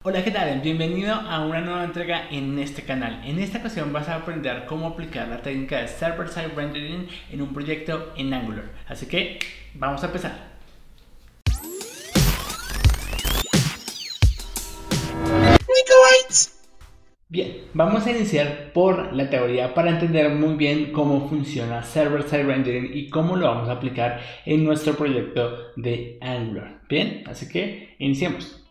Hola, ¿qué tal? Bienvenido a una nueva entrega en este canal. En esta ocasión vas a aprender cómo aplicar la técnica de Server-Side Rendering en un proyecto en Angular. Así que vamos a empezar. Bien, vamos a iniciar por la teoría para entender muy bien cómo funciona Server-Side Rendering y cómo lo vamos a aplicar en nuestro proyecto de Angular. Bien, así que iniciemos.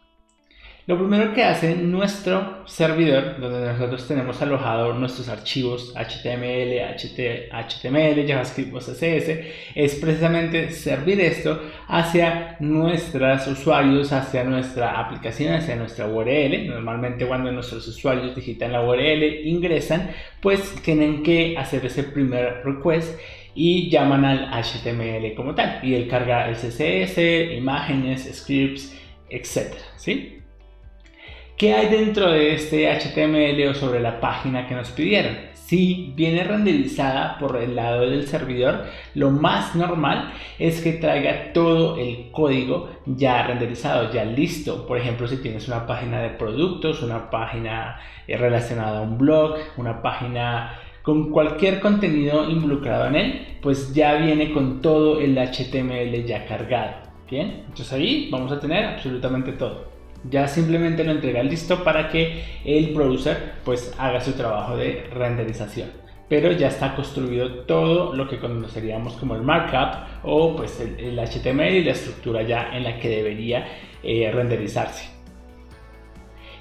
Lo primero que hace nuestro servidor, donde nosotros tenemos alojados nuestros archivos HTML, HTML, JavaScript o CSS, es precisamente servir esto hacia nuestros usuarios, hacia nuestra aplicación, hacia nuestra URL. Normalmente cuando nuestros usuarios digitan la URL, ingresan, pues tienen que hacer ese primer request y llaman al HTML como tal. Y él carga el CSS, imágenes, scripts, etc. ¿Sí? ¿Qué hay dentro de este HTML o sobre la página que nos pidieron? Si viene renderizada por el lado del servidor, lo más normal es que traiga todo el código ya renderizado, ya listo. Por ejemplo, si tienes una página de productos, una página relacionada a un blog, una página con cualquier contenido involucrado en él, pues ya viene con todo el HTML ya cargado. Bien, entonces ahí vamos a tener absolutamente todo. Ya simplemente lo entrega listo para que el browser pues haga su trabajo de renderización, pero ya está construido todo lo que conoceríamos como el markup o pues el HTML y la estructura ya en la que debería renderizarse.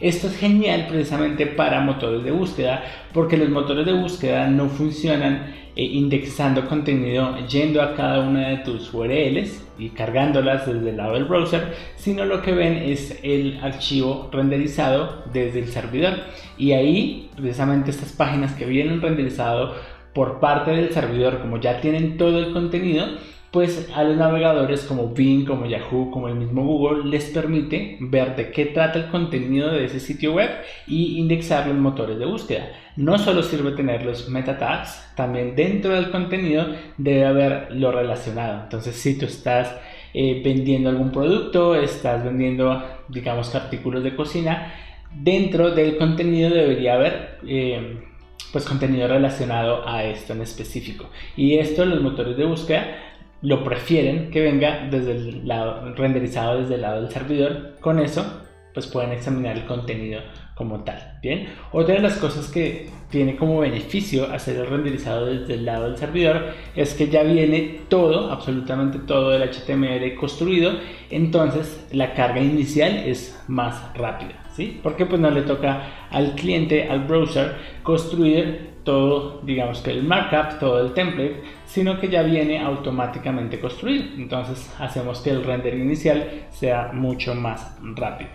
Esto es genial precisamente para motores de búsqueda, porque los motores de búsqueda no funcionan indexando contenido yendo a cada una de tus URLs y cargándolas desde el lado del browser, sino lo que ven es el archivo renderizado desde el servidor. Y ahí precisamente estas páginas que vienen renderizado por parte del servidor, como ya tienen todo el contenido, pues a los navegadores como Bing, como Yahoo, como el mismo Google, les permite ver de qué trata el contenido de ese sitio web y indexarlo en motores de búsqueda. No solo sirve tener los meta tags, también dentro del contenido debe haber lo relacionado. Entonces, si tú estás vendiendo algún producto, estás vendiendo, digamos, que artículos de cocina, dentro del contenido debería haber pues contenido relacionado a esto en específico. Y esto los motores de búsqueda lo prefieren que venga desde el lado renderizado desde el lado del servidor. Con eso pues pueden examinar el contenido como tal. Bien, otra de las cosas que tiene como beneficio hacer el renderizado desde el lado del servidor es que ya viene todo, absolutamente todo el HTML construido, entonces la carga inicial es más rápida, ¿sí? Porque pues no le toca al cliente, al browser, construir todo, digamos que el markup, todo el template, sino que ya viene automáticamente construido. Entonces hacemos que el render inicial sea mucho más rápido.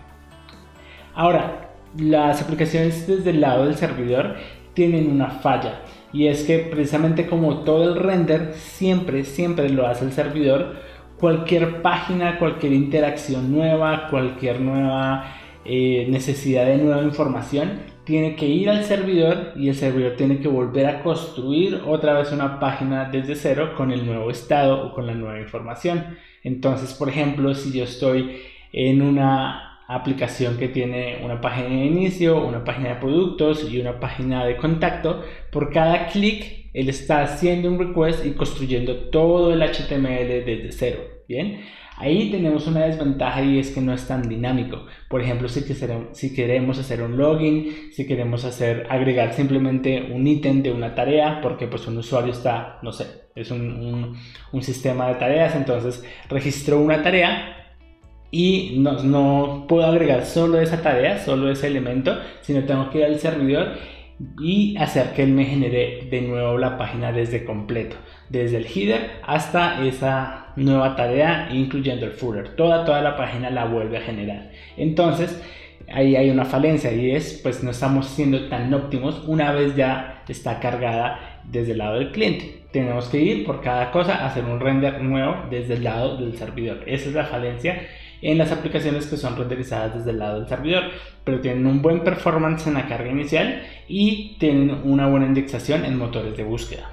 Ahora, las aplicaciones desde el lado del servidor tienen una falla, y es que precisamente como todo el render siempre lo hace el servidor, cualquier página, cualquier interacción nueva, cualquier nueva necesidad de nueva información tiene que ir al servidor, y el servidor tiene que volver a construir otra vez una página desde cero con el nuevo estado o con la nueva información. Entonces, por ejemplo, si yo estoy en una aplicación que tiene una página de inicio, una página de productos y una página de contacto, por cada clic él está haciendo un request y construyendo todo el HTML desde cero. Bien, ahí tenemos una desventaja, y es que no es tan dinámico. Por ejemplo, si queremos hacer un login, si queremos agregar simplemente un ítem de una tarea, porque pues un usuario está, no sé, es un sistema de tareas, entonces registró una tarea y no puedo agregar solo esa tarea, solo ese elemento, sino tengo que ir al servidor y hacer que él me genere de nuevo la página desde completo, desde el header hasta esa nueva tarea, incluyendo el footer. Toda la página la vuelve a generar. Entonces ahí hay una falencia, y es pues no estamos siendo tan óptimos una vez ya está cargada desde el lado del cliente. Tenemos que ir por cada cosa a hacer un render nuevo desde el lado del servidor. Esa es la falencia en las aplicaciones que son renderizadas desde el lado del servidor, pero tienen un buen performance en la carga inicial y tienen una buena indexación en motores de búsqueda.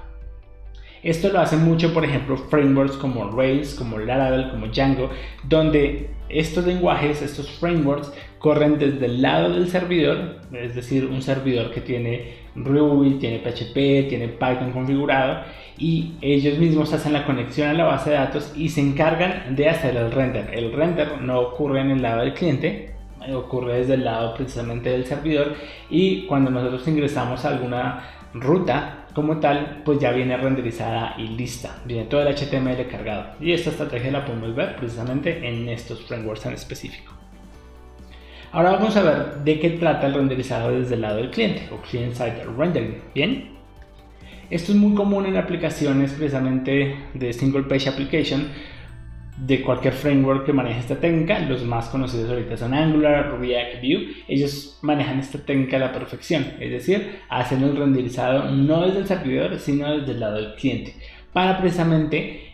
Esto lo hacen mucho, por ejemplo, frameworks como Rails, como Laravel, como Django, donde estos lenguajes, estos frameworks, corren desde el lado del servidor, es decir, un servidor que tiene Ruby, tiene PHP, tiene Python configurado, y ellos mismos hacen la conexión a la base de datos y se encargan de hacer el render. El render no ocurre en el lado del cliente, ocurre desde el lado precisamente del servidor, y cuando nosotros ingresamos a alguna ruta como tal, pues ya viene renderizada y lista, viene todo el HTML cargado, y esta estrategia la podemos ver precisamente en estos frameworks en específico. Ahora vamos a ver de qué trata el renderizado desde el lado del cliente, o client-side rendering. Bien, esto es muy común en aplicaciones precisamente de single page application de cualquier framework que maneje esta técnica. Los más conocidos ahorita son Angular, React, Vue. Ellos manejan esta técnica a la perfección, es decir, hacen el renderizado no desde el servidor, sino desde el lado del cliente, para precisamente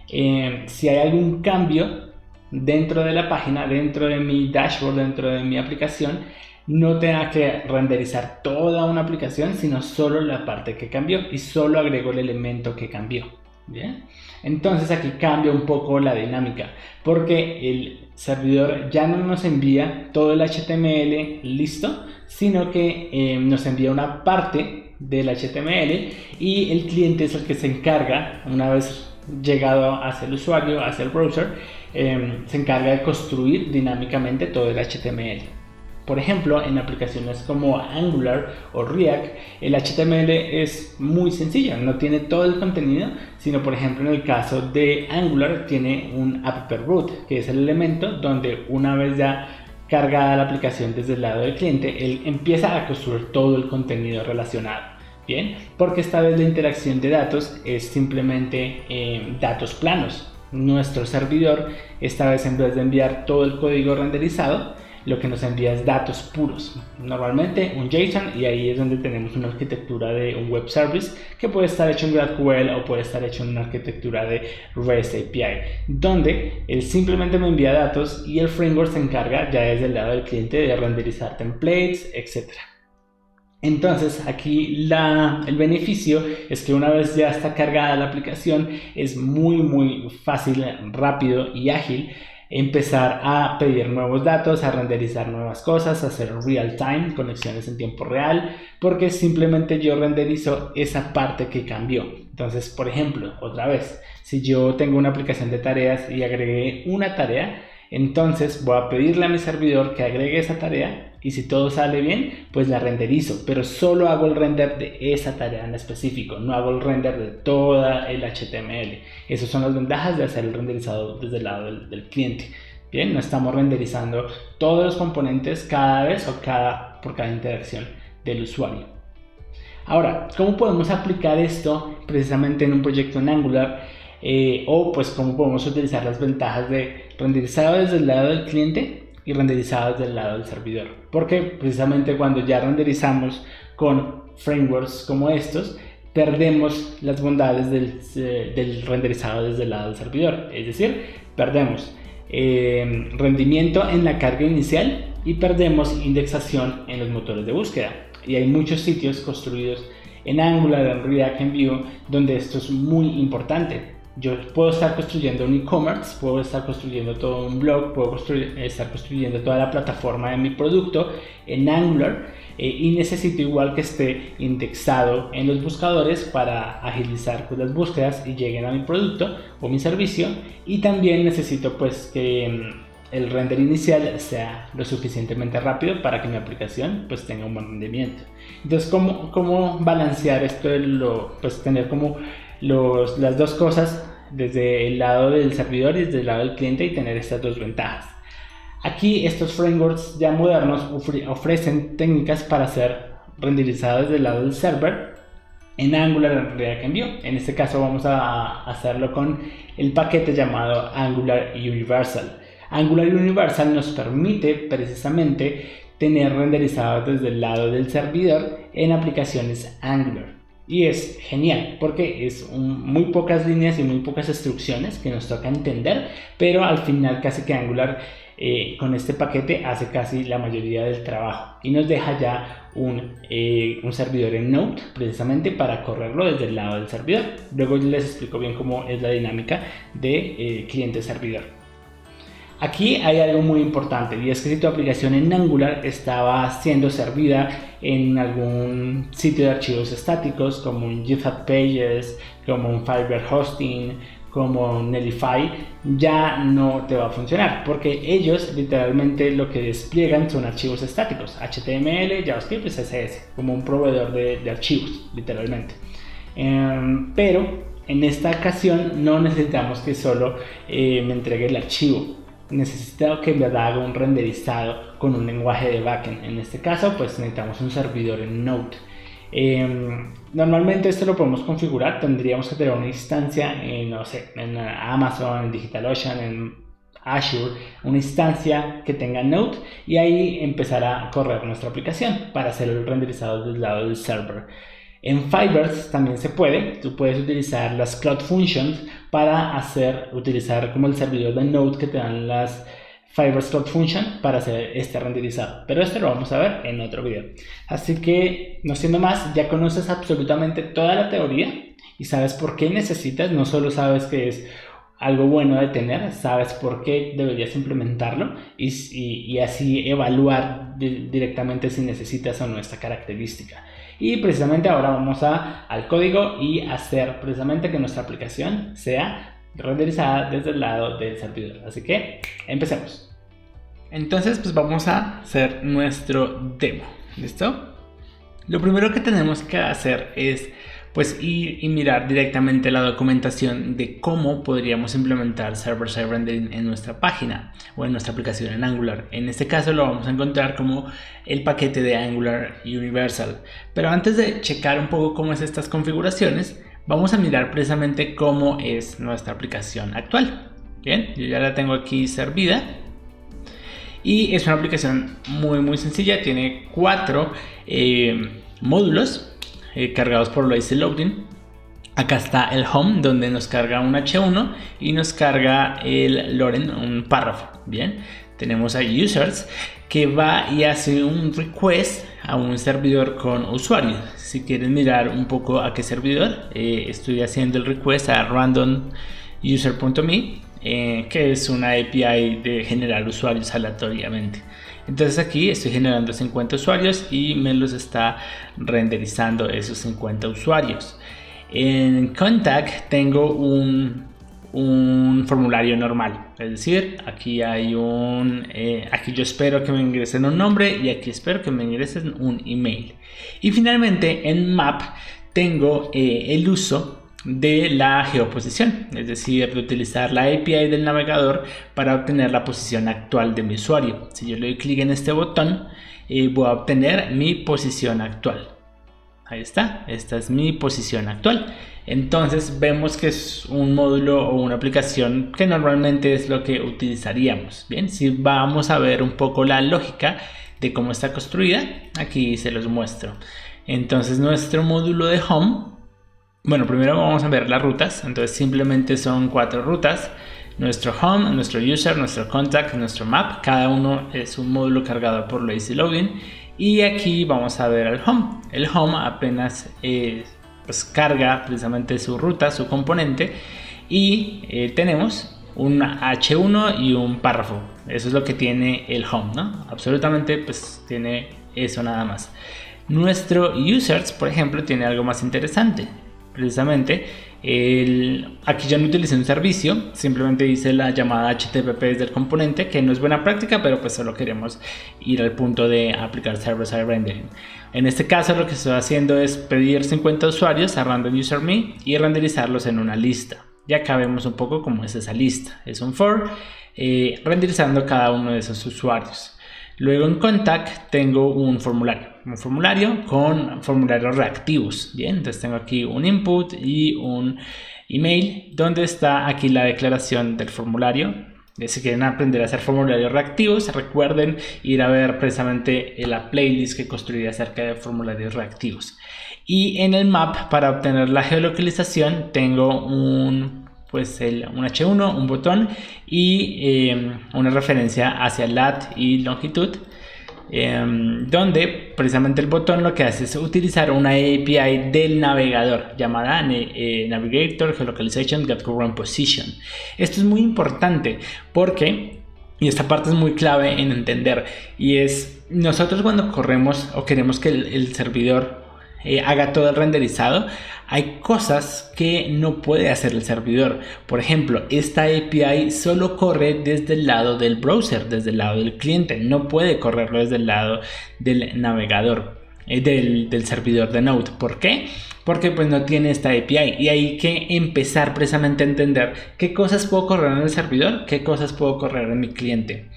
si hay algún cambio dentro de la página, dentro de mi dashboard, dentro de mi aplicación, no tenga que renderizar toda una aplicación, sino solo la parte que cambió, y solo agrego el elemento que cambió. Bien, entonces aquí cambia un poco la dinámica, porque el servidor ya no nos envía todo el HTML listo, sino que nos envía una parte del HTML, y el cliente es el que se encarga, una vez llegado hacia el usuario, hacia el browser, se encarga de construir dinámicamente todo el HTML. Por ejemplo, en aplicaciones como Angular o React, el HTML es muy sencillo, no tiene todo el contenido, sino por ejemplo en el caso de Angular tiene un app root, que es el elemento donde una vez ya cargada la aplicación desde el lado del cliente, él empieza a construir todo el contenido relacionado. Bien, porque esta vez la interacción de datos es simplemente datos planos. Nuestro servidor, esta vez en vez de enviar todo el código renderizado, lo que nos envía es datos puros, normalmente un JSON, y ahí es donde tenemos una arquitectura de un web service que puede estar hecho en GraphQL o puede estar hecho en una arquitectura de REST API, donde él simplemente me envía datos y el framework se encarga ya desde el lado del cliente de renderizar templates, etc. Entonces aquí el beneficio es que una vez ya está cargada la aplicación, es muy fácil, rápido y ágil empezar a pedir nuevos datos, a renderizar nuevas cosas, a hacer real time, conexiones en tiempo real, porque simplemente yo renderizo esa parte que cambió. Entonces, por ejemplo, otra vez, si yo tengo una aplicación de tareas y agregué una tarea, entonces voy a pedirle a mi servidor que agregue esa tarea, y si todo sale bien, pues la renderizo, pero solo hago el render de esa tarea en específico, no hago el render de toda el HTML. Esas son las ventajas de hacer el renderizado desde el lado del cliente. Bien, no estamos renderizando todos los componentes cada vez o por cada interacción del usuario. Ahora, ¿cómo podemos aplicar esto precisamente en un proyecto en Angular? O pues cómo podemos utilizar las ventajas de renderizado desde el lado del cliente y renderizado desde el lado del servidor, porque precisamente cuando ya renderizamos con frameworks como estos, perdemos las bondades del renderizado desde el lado del servidor, es decir, perdemos rendimiento en la carga inicial y perdemos indexación en los motores de búsqueda. Y hay muchos sitios construidos en Angular, en React, en Vue, donde esto es muy importante. Yo puedo estar construyendo un e-commerce, puedo estar construyendo todo un blog, puedo estar construyendo toda la plataforma de mi producto en Angular, y necesito igual que esté indexado en los buscadores para agilizar pues las búsquedas y lleguen a mi producto o mi servicio, y también necesito pues que el render inicial sea lo suficientemente rápido para que mi aplicación pues tenga un buen rendimiento. Entonces, ¿cómo balancear esto pues tener como las dos cosas desde el lado del servidor y desde el lado del cliente, y tener estas dos ventajas? Aquí estos frameworks ya modernos ofrecen técnicas para hacer renderizado desde el lado del server en Angular, en React, en Vue. En este caso vamos a hacerlo con el paquete llamado Angular Universal. Angular Universal nos permite precisamente tener renderizados desde el lado del servidor en aplicaciones Angular. Y es genial porque es muy pocas líneas y muy pocas instrucciones que nos toca entender, pero al final casi que Angular con este paquete hace casi la mayoría del trabajo y nos deja ya un servidor en Node precisamente para correrlo desde el lado del servidor. Luego les explico bien cómo es la dinámica de cliente-servidor. Aquí hay algo muy importante, y es que si tu aplicación en Angular estaba siendo servida en algún sitio de archivos estáticos como un GitHub Pages, como un Fiverr Hosting, como Netlify, ya no te va a funcionar, porque ellos literalmente lo que despliegan son archivos estáticos, HTML, JavaScript y CSS, como un proveedor de archivos, literalmente. Pero en esta ocasión no necesitamos que solo me entregue el archivo. Necesito que en verdad haga un renderizado con un lenguaje de backend. En este caso, pues necesitamos un servidor en Node. Normalmente esto lo podemos configurar. Tendríamos que tener una instancia en, no sé, en Amazon, en DigitalOcean, en Azure, una instancia que tenga Node, y ahí empezará a correr nuestra aplicación para hacer el renderizado del lado del server. En Fiverr también se puede, tú puedes utilizar las Cloud Functions para utilizar como el servidor de Node que te dan las Fiverr Cloud Functions para hacer este renderizado. Pero esto lo vamos a ver en otro video. Así que, no siendo más, ya conoces absolutamente toda la teoría y sabes por qué necesitas, no solo sabes que es algo bueno de tener, sabes por qué deberías implementarlo y así evaluar directamente si necesitas o no esta característica. Y precisamente ahora vamos al código y hacer precisamente que nuestra aplicación sea renderizada desde el lado del servidor. Así que empecemos. Entonces pues vamos a hacer nuestro demo. ¿Listo? Lo primero que tenemos que hacer es pues ir y mirar directamente la documentación de cómo podríamos implementar server-side rendering en nuestra página o en nuestra aplicación en Angular. En este caso lo vamos a encontrar como el paquete de Angular Universal. Pero antes de checar un poco cómo es estas configuraciones, vamos a mirar precisamente cómo es nuestra aplicación actual. Bien, yo ya la tengo aquí servida. Y es una aplicación muy sencilla, tiene 4 módulos cargados por lazy loading. Acá está el home, donde nos carga un H1 y nos carga el loren, un párrafo. Bien, tenemos a users que va y hace un request a un servidor con usuarios. Si quieren mirar un poco a qué servidor, estoy haciendo el request a randomuser.me, que es una API de generar usuarios aleatoriamente. Entonces aquí estoy generando 50 usuarios y me los está renderizando esos 50 usuarios. En contact tengo un formulario normal, es decir, aquí hay aquí yo espero que me ingresen un nombre y aquí espero que me ingresen un email. Y finalmente en map tengo el uso de la geoposición, es decir, de utilizar la API del navegador para obtener la posición actual de mi usuario. Si yo le doy clic en este botón, voy a obtener mi posición actual. Ahí está, esta es mi posición actual. Entonces vemos que es un módulo o una aplicación que normalmente es lo que utilizaríamos. Bien, si vamos a ver un poco la lógica de cómo está construida, aquí se los muestro. Entonces nuestro módulo de home, bueno, primero vamos a ver las rutas. Entonces simplemente son 4 rutas: nuestro home, nuestro user, nuestro contact, nuestro map. Cada uno es un módulo cargado por lazy loading. Y aquí vamos a ver el home. El home apenas pues carga precisamente su ruta, su componente, y tenemos un H1 y un párrafo. Eso es lo que tiene el home, ¿no? Absolutamente pues tiene eso nada más. Nuestro users, por ejemplo, tiene algo más interesante. Precisamente aquí ya no utilicé un servicio, simplemente hice la llamada HTTP desde el componente, que no es buena práctica, pero pues solo queremos ir al punto de aplicar server-side rendering. En este caso lo que estoy haciendo es pedir 50 usuarios a random_user_me y renderizarlos en una lista. Y acá vemos un poco cómo es esa lista. Es un for renderizando cada uno de esos usuarios. Luego en contact tengo un formulario con formularios reactivos. Bien, entonces tengo aquí un input y un email donde está aquí la declaración del formulario. Si quieren aprender a hacer formularios reactivos, recuerden ir a ver precisamente la playlist que construí acerca de formularios reactivos. Y en el map, para obtener la geolocalización, tengo un H1, un botón y una referencia hacia lat y longitud, donde precisamente el botón lo que hace es utilizar una API del navegador llamada Navigator Geolocalization Get Current Position. Esto es muy importante porque Y esta parte es muy clave en entender, y es nosotros cuando corremos o queremos que el servidor haga todo el renderizado, hay cosas que no puede hacer el servidor. Por ejemplo, esta API solo corre desde el lado del browser, desde el lado del cliente, no puede correrlo desde el lado del navegador, del servidor de Node. ¿Por qué? Porque pues no tiene esta API, y hay que empezar precisamente a entender qué cosas puedo correr en el servidor, qué cosas puedo correr en mi cliente.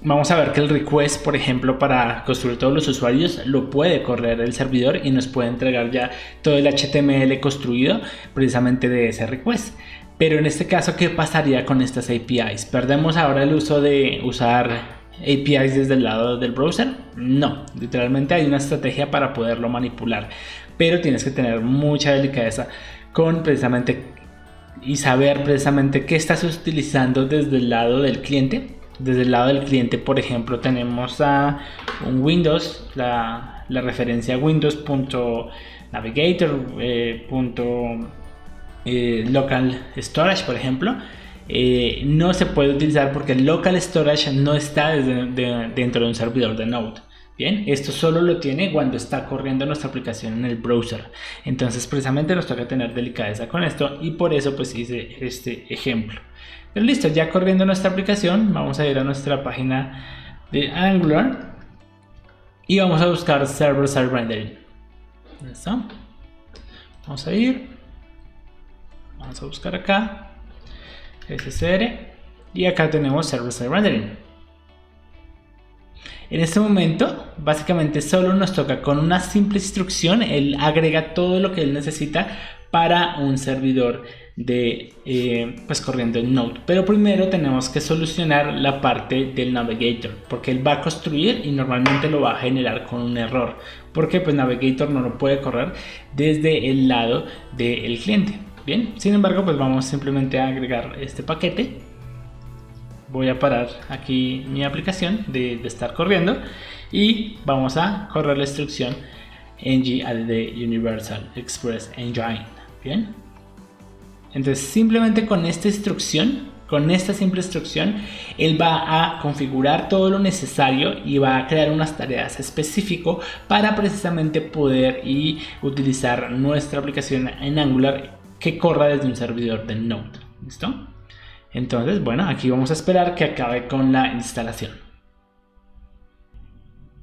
Vamos a ver que el request, por ejemplo, para construir todos los usuarios, lo puede correr el servidor y nos puede entregar ya todo el HTML construido precisamente de ese request. Pero en este caso, ¿qué pasaría con estas APIs? ¿Perdemos ahora el uso de usar APIs desde el lado del browser? No, literalmente hay una estrategia para poderlo manipular, pero tienes que tener mucha delicadeza con precisamente y saber precisamente qué estás utilizando desde el lado del cliente. Desde el lado del cliente, por ejemplo, tenemos a un Windows, la referencia windows.navigator, local storage, por ejemplo. No se puede utilizar porque el local storage no está dentro de un servidor de Node. Bien, esto solo lo tiene cuando está corriendo nuestra aplicación en el browser. Entonces precisamente nos toca tener delicadeza con esto, y por eso pues hice este ejemplo. Pero listo, ya corriendo nuestra aplicación, vamos a ir a nuestra página de Angular y vamos a buscar server-side rendering. ¿Listo? Vamos a ir, vamos a buscar acá SSR, y acá tenemos server-side rendering. En este momento básicamente solo nos toca con una simple instrucción, él agrega todo lo que él necesita para un servidor de pues corriendo en Node. Pero primero tenemos que solucionar la parte del Navigator, porque él va a construir y normalmente lo va a generar con un error, porque pues Navigator no lo puede correr desde el lado del cliente. Bien, sin embargo pues vamos simplemente a agregar este paquete. Voy a parar aquí mi aplicación de estar corriendo y vamos a correr la instrucción ng-add Universal Express Engine. Bien, entonces simplemente con esta instrucción, con esta simple instrucción, él va a configurar todo lo necesario y va a crear unas tareas específicas para precisamente poder y utilizar nuestra aplicación en Angular que corra desde un servidor de Node. ¿Listo? Entonces, bueno, aquí vamos a esperar que acabe con la instalación.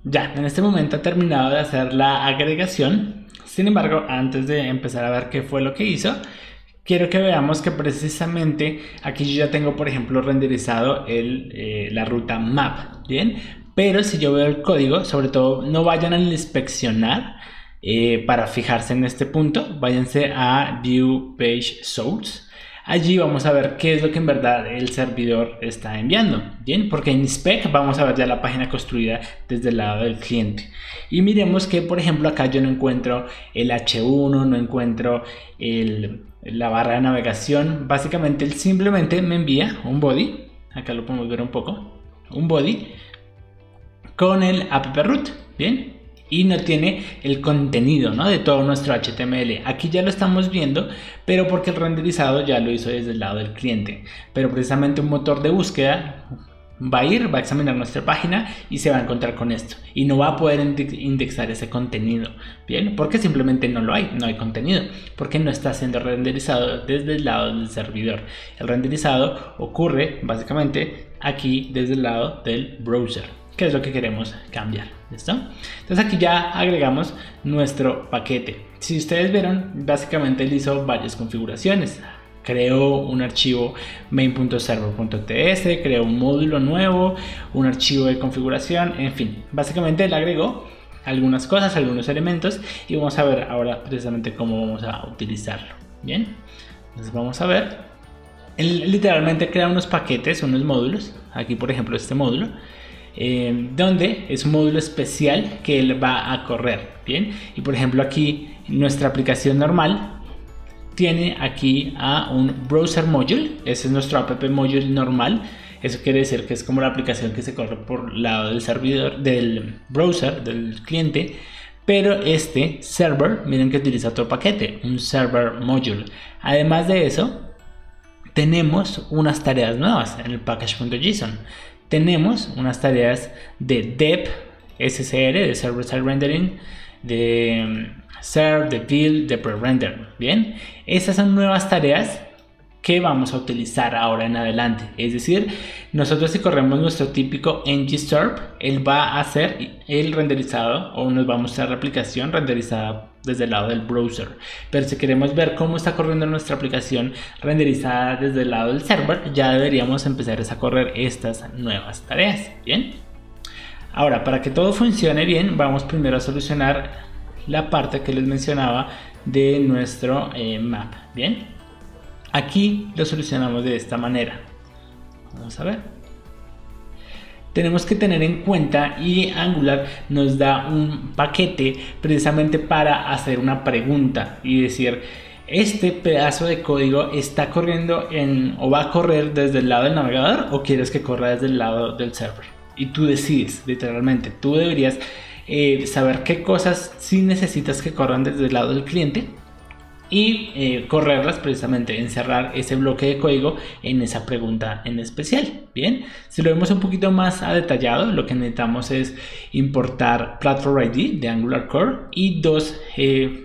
Ya, en este momento ha terminado de hacer la agregación. Sin embargo, antes de empezar a ver qué fue lo que hizo, quiero que veamos que precisamente aquí yo ya tengo, por ejemplo, renderizado la ruta map, ¿bien? Pero si yo veo el código, sobre todo no vayan a inspeccionar para fijarse en este punto, váyanse a View Page Source. Allí vamos a ver qué es lo que en verdad el servidor está enviando, ¿bien? Porque en Inspect vamos a ver ya la página construida desde el lado del cliente. Y miremos que, por ejemplo, acá yo no encuentro el H1, no encuentro la barra de navegación. Básicamente él simplemente me envía un body, acá lo podemos ver un poco, un body con el app root, ¿bien? Y no tiene el contenido, ¿no?, de todo nuestro HTML. Aquí ya lo estamos viendo, pero porque el renderizado ya lo hizo desde el lado del cliente. Pero precisamente un motor de búsqueda va a examinar nuestra página y se va a encontrar con esto. Y no va a poder indexar ese contenido, ¿bien? Porque simplemente no hay contenido. Porque no está siendo renderizado desde el lado del servidor. El renderizado ocurre básicamente aquí desde el lado del browser, que es lo que queremos cambiar. ¿Listo? Entonces aquí ya agregamos nuestro paquete. Si ustedes vieron, básicamente él hizo varias configuraciones. Creó un archivo main.server.ts, creó un módulo nuevo, un archivo de configuración, en fin. Básicamente él agregó algunas cosas, algunos elementos, y vamos a ver ahora precisamente cómo vamos a utilizarlo. Bien, entonces vamos a ver. Él literalmente crea unos paquetes, unos módulos. Aquí por ejemplo este módulo, donde es un módulo especial que él va a correr, bien. Y por ejemplo aquí nuestra aplicación normal tiene aquí a un browser module. Ese es nuestro app module normal. Eso quiere decir que es como la aplicación que se corre por el lado del servidor, del browser, del cliente. Pero este server, miren que utiliza otro paquete, un server module. Además de eso, tenemos unas tareas nuevas en el package.json. Tenemos unas tareas de dep, SSR, de server-side rendering, de serve, de build, de pre-render. Bien, esas son nuevas tareas que vamos a utilizar ahora en adelante. Es decir, nosotros si corremos nuestro típico ng-serve, él va a hacer el renderizado o nos va a mostrar la aplicación renderizada desde el lado del browser. Pero si queremos ver cómo está corriendo nuestra aplicación renderizada desde el lado del server, ya deberíamos empezar a correr estas nuevas tareas. Bien, ahora para que todo funcione bien, vamos primero a solucionar la parte que les mencionaba de nuestro map. Bien, aquí lo solucionamos de esta manera. Vamos a ver. Tenemos que tener en cuenta, y Angular nos da un paquete precisamente para hacer una pregunta y decir, este pedazo de código está corriendo o va a correr desde el lado del navegador o quieres que corra desde el lado del server. Y tú decides, literalmente. Tú deberías saber qué cosas sí necesitas que corran desde el lado del cliente y correrlas, precisamente encerrar ese bloque de código en esa pregunta en especial. Bien, si lo vemos un poquito más a detallado, lo que necesitamos es importar Platform ID de Angular Core y dos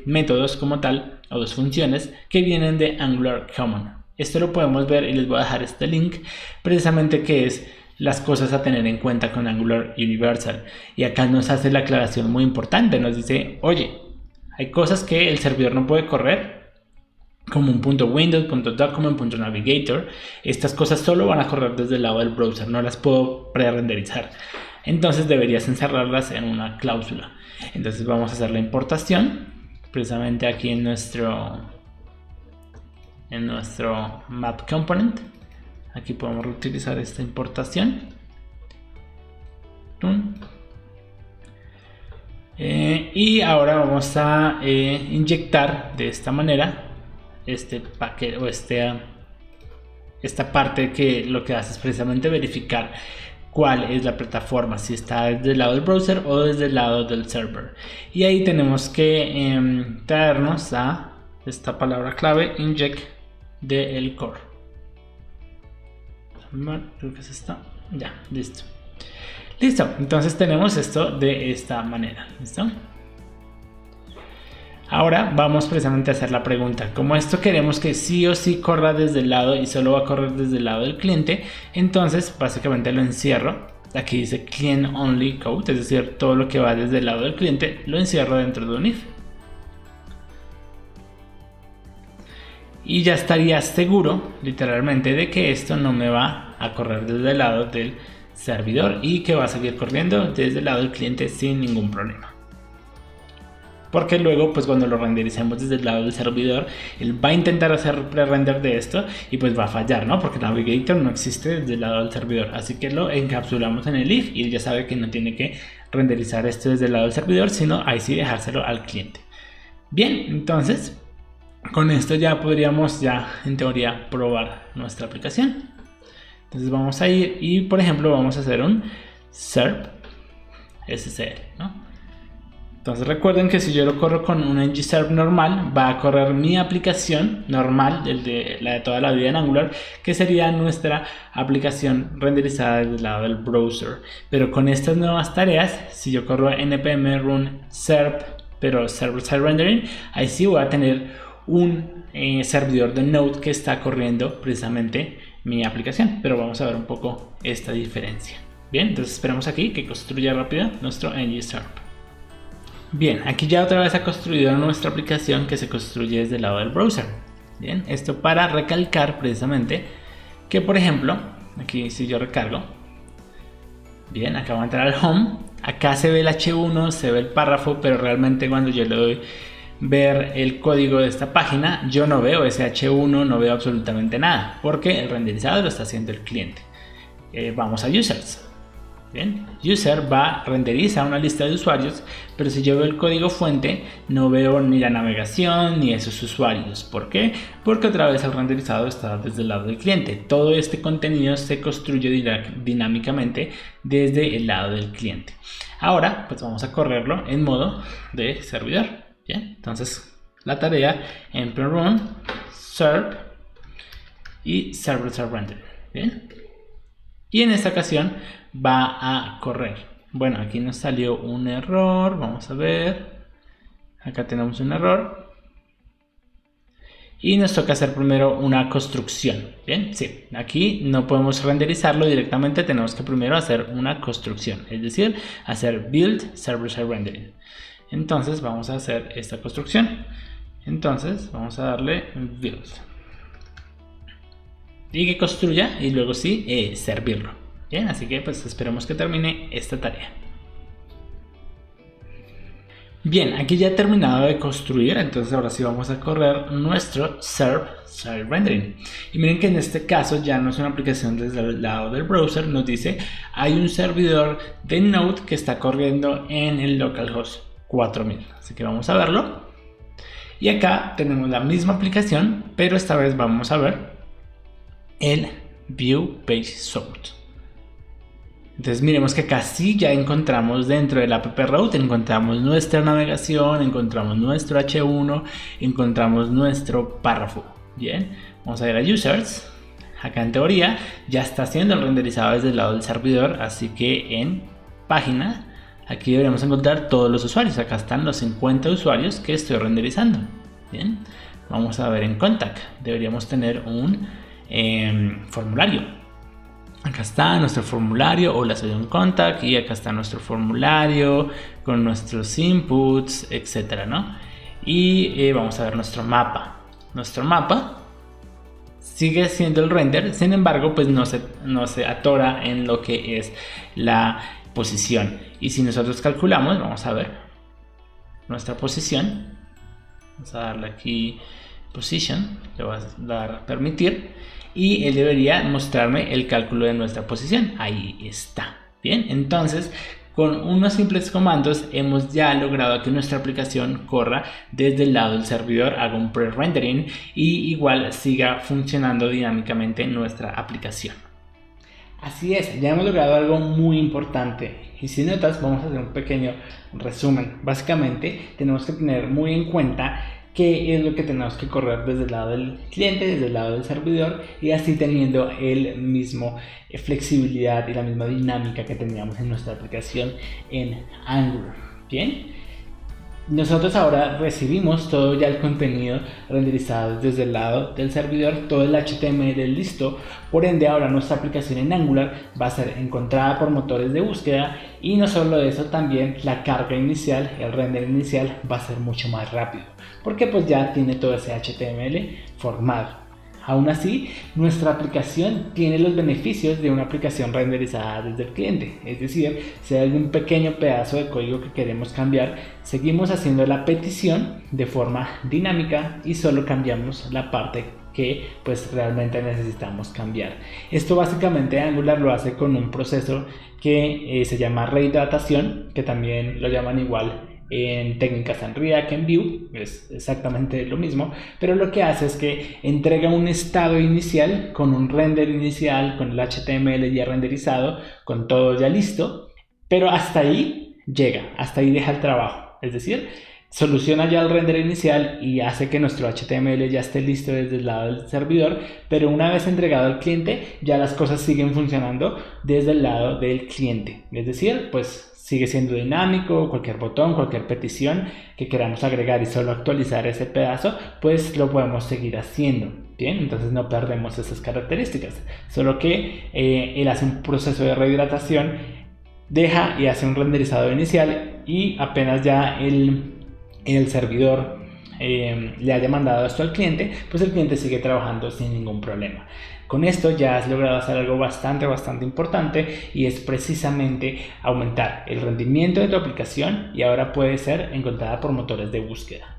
métodos como tal, o dos funciones que vienen de Angular Common. Esto lo podemos ver y les voy a dejar este link, precisamente que es las cosas a tener en cuenta con Angular Universal. Y acá nos hace la aclaración muy importante, nos dice, oye, hay cosas que el servidor no puede correr, como un .windows, .document, .navigator. Estas cosas solo van a correr desde el lado del browser, no las puedo pre-renderizar. Entonces deberías encerrarlas en una cláusula. Entonces vamos a hacer la importación, precisamente aquí en nuestro map component. Aquí podemos reutilizar esta importación. Y ahora vamos a inyectar de esta manera este paquete o esta parte, que lo que hace es precisamente verificar cuál es la plataforma, si está desde el lado del browser o desde el lado del server. Y ahí tenemos que traernos a esta palabra clave inject del core. Creo que es esta. Ya, listo. Listo, entonces tenemos esto de esta manera. ¿Listo? Ahora vamos precisamente a hacer la pregunta. Como esto queremos que sí o sí corra desde el lado y solo va a correr desde el lado del cliente, entonces básicamente lo encierro. Aquí dice client only code, es decir, todo lo que va desde el lado del cliente lo encierro dentro de un if. Y ya estaría seguro, literalmente, de que esto no me va a correr desde el lado del servidor y que va a seguir corriendo desde el lado del cliente sin ningún problema. Porque luego, pues cuando lo rendericemos desde el lado del servidor, él va a intentar hacer pre-render de esto y pues va a fallar, ¿no? Porque Navigator no existe desde el lado del servidor. Así que lo encapsulamos en el if y él ya sabe que no tiene que renderizar esto desde el lado del servidor, sino ahí sí dejárselo al cliente. Bien, entonces con esto ya podríamos en teoría probar nuestra aplicación. Entonces vamos a ir y por ejemplo vamos a hacer un serve SSR, ¿no? Entonces recuerden que si yo lo corro con un ng-serve normal, va a correr mi aplicación normal, la de toda la vida en Angular, que sería nuestra aplicación renderizada desde el lado del browser. Pero con estas nuevas tareas, si yo corro npm run serve, pero server-side rendering, ahí sí voy a tener un servidor de Node que está corriendo precisamente mi aplicación. Pero vamos a ver un poco esta diferencia. Bien, entonces esperamos aquí que construya rápido nuestro ng-serve. Bien, aquí ya otra vez ha construido nuestra aplicación que se construye desde el lado del browser. Bien, esto para recalcar precisamente que, por ejemplo, aquí si yo recargo, bien, acá voy a entrar al home, acá se ve el h1, se ve el párrafo, pero realmente cuando yo le doy ver el código de esta página, yo no veo ese h1, no veo absolutamente nada, porque el renderizado lo está haciendo el cliente. Vamos a users. Bien, user renderiza una lista de usuarios, pero si yo veo el código fuente no veo ni la navegación ni esos usuarios. ¿Por qué? Porque otra vez el renderizado está desde el lado del cliente. Todo este contenido se construye dinámicamente desde el lado del cliente. Ahora pues vamos a correrlo en modo de servidor. Bien, entonces la tarea npm run serve y server-side rendering. Bien, y en esta ocasión va a correr. Bueno, aquí nos salió un error, vamos a ver, acá tenemos un error y nos toca hacer primero una construcción. Bien, sí, aquí no podemos renderizarlo directamente, tenemos que primero hacer una construcción, es decir, hacer build server-side rendering. Entonces vamos a hacer esta construcción. Entonces vamos a darle build y que construya y luego sí servirlo. Bien, así que pues esperemos que termine esta tarea. Bien, aquí ya he terminado de construir, entonces ahora sí vamos a correr nuestro server-side rendering. Y miren que en este caso ya no es una aplicación desde el lado del browser, nos dice hay un servidor de Node que está corriendo en el localhost 4000. Así que vamos a verlo. Y acá tenemos la misma aplicación, pero esta vez vamos a ver el View Page Source. Entonces miremos que acá sí ya encontramos dentro del app route, encontramos nuestra navegación, encontramos nuestro H1, encontramos nuestro párrafo. Bien, vamos a ir a Users. Acá en teoría ya está siendo renderizado desde el lado del servidor, así que en página aquí deberíamos encontrar todos los usuarios. Acá están los 50 usuarios que estoy renderizando. Bien, vamos a ver en Contact. Deberíamos tener un formulario. Acá está nuestro formulario, hola soy un Contact, y acá está nuestro formulario con nuestros inputs, etcétera, ¿no? Y vamos a ver nuestro mapa. Nuestro mapa sigue siendo el render, sin embargo, pues no se atora en lo que es la posición. Y si nosotros calculamos, vamos a ver nuestra posición, vamos a darle aquí position, le voy a dar permitir, y él debería mostrarme el cálculo de nuestra posición. Ahí está. Bien, entonces con unos simples comandos hemos ya logrado que nuestra aplicación corra desde el lado del servidor, haga un pre-rendering y igual siga funcionando dinámicamente nuestra aplicación. Así es, ya hemos logrado algo muy importante, y si notas vamos a hacer un pequeño resumen. Básicamente tenemos que tener muy en cuenta qué es lo que tenemos que correr desde el lado del cliente, desde el lado del servidor, y así teniendo el mismo flexibilidad y la misma dinámica que teníamos en nuestra aplicación en Angular. Bien, nosotros ahora recibimos todo ya el contenido renderizado desde el lado del servidor, todo el HTML listo, por ende ahora nuestra aplicación en Angular va a ser encontrada por motores de búsqueda, y no solo eso, también la carga inicial, el render inicial va a ser mucho más rápido, porque pues ya tiene todo ese HTML formado. Aún así, nuestra aplicación tiene los beneficios de una aplicación renderizada desde el cliente. Es decir, si hay algún pequeño pedazo de código que queremos cambiar, seguimos haciendo la petición de forma dinámica y solo cambiamos la parte que pues realmente necesitamos cambiar. Esto básicamente Angular lo hace con un proceso que se llama rehidratación, que también lo llaman igual en técnicas en React, en Vue, es exactamente lo mismo, pero lo que hace es que entrega un estado inicial con un render inicial, con el HTML ya renderizado, con todo ya listo, pero hasta ahí llega, hasta ahí deja el trabajo, es decir, soluciona ya el render inicial y hace que nuestro HTML ya esté listo desde el lado del servidor, pero una vez entregado al cliente ya las cosas siguen funcionando desde el lado del cliente, es decir, pues sigue siendo dinámico. Cualquier botón, cualquier petición que queramos agregar y solo actualizar ese pedazo, pues lo podemos seguir haciendo. Bien, entonces no perdemos esas características, solo que él hace un proceso de rehidratación, deja y hace un renderizado inicial, y apenas ya el servidor le haya mandado esto al cliente, pues el cliente sigue trabajando sin ningún problema. Con esto ya has logrado hacer algo bastante importante, y es precisamente aumentar el rendimiento de tu aplicación, y ahora puede ser encontrada por motores de búsqueda.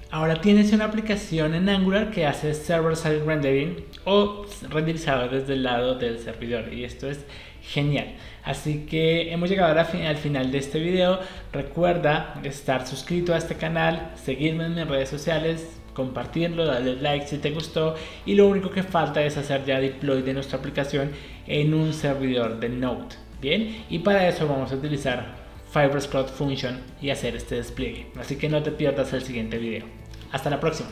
Ahora tienes una aplicación en Angular que hace server-side rendering o renderizado desde el lado del servidor, y esto es genial. Así que hemos llegado al final de este video. Recuerda estar suscrito a este canal, seguirme en mis redes sociales, compartirlo, darle like si te gustó, y lo único que falta es hacer ya deploy de nuestra aplicación en un servidor de Node. Bien, y para eso vamos a utilizar Firebase Cloud Function y hacer este despliegue, así que no te pierdas el siguiente video. Hasta la próxima.